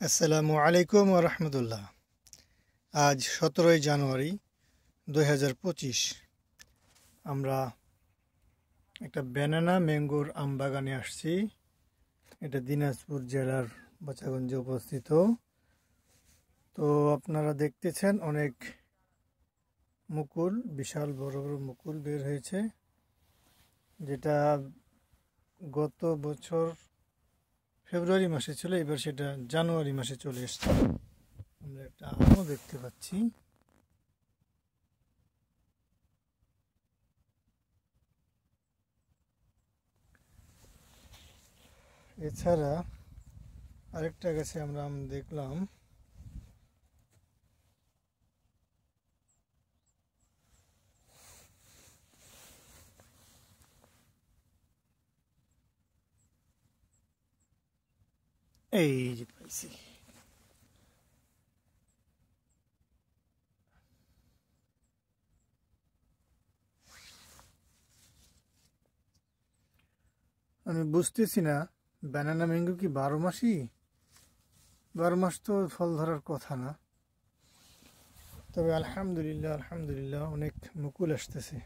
আসসালামু আলাইকুম ওয়া রাহমাতুল্লাহ। আজ 17ই জানুয়ারি 2025। আমরা একটা ব্যানানা ম্যাঙ্গোর আম বাগানে আসছি। এটা দিনাজপুর জেলার বাচাগঞ্জে অবস্থিত। তো আপনারা দেখতেছেন অনেক মুকুল, বিশাল বড় বড় মুকুল বের হয়েছে, যেটা গত বছর ফেব্রুয়ারি মাসে ছিল, এবার সেটা জানুয়ারি মাসে চলে এসেছে। আমরা একটা আমও দেখতে পাচ্ছি। এছাড়া আরেকটা গাছে আমরা আম দেখলাম। এই যে পাইছি। আমি বুঝতেছি না, ব্যানানা ম্যাঙ্গো কি 12 মাসই? 12 মাস তো ফল ধরার কথা না। তবে আলহামদুলিল্লাহ আলহামদুলিল্লাহ অনেক মুকুল আসতেছে।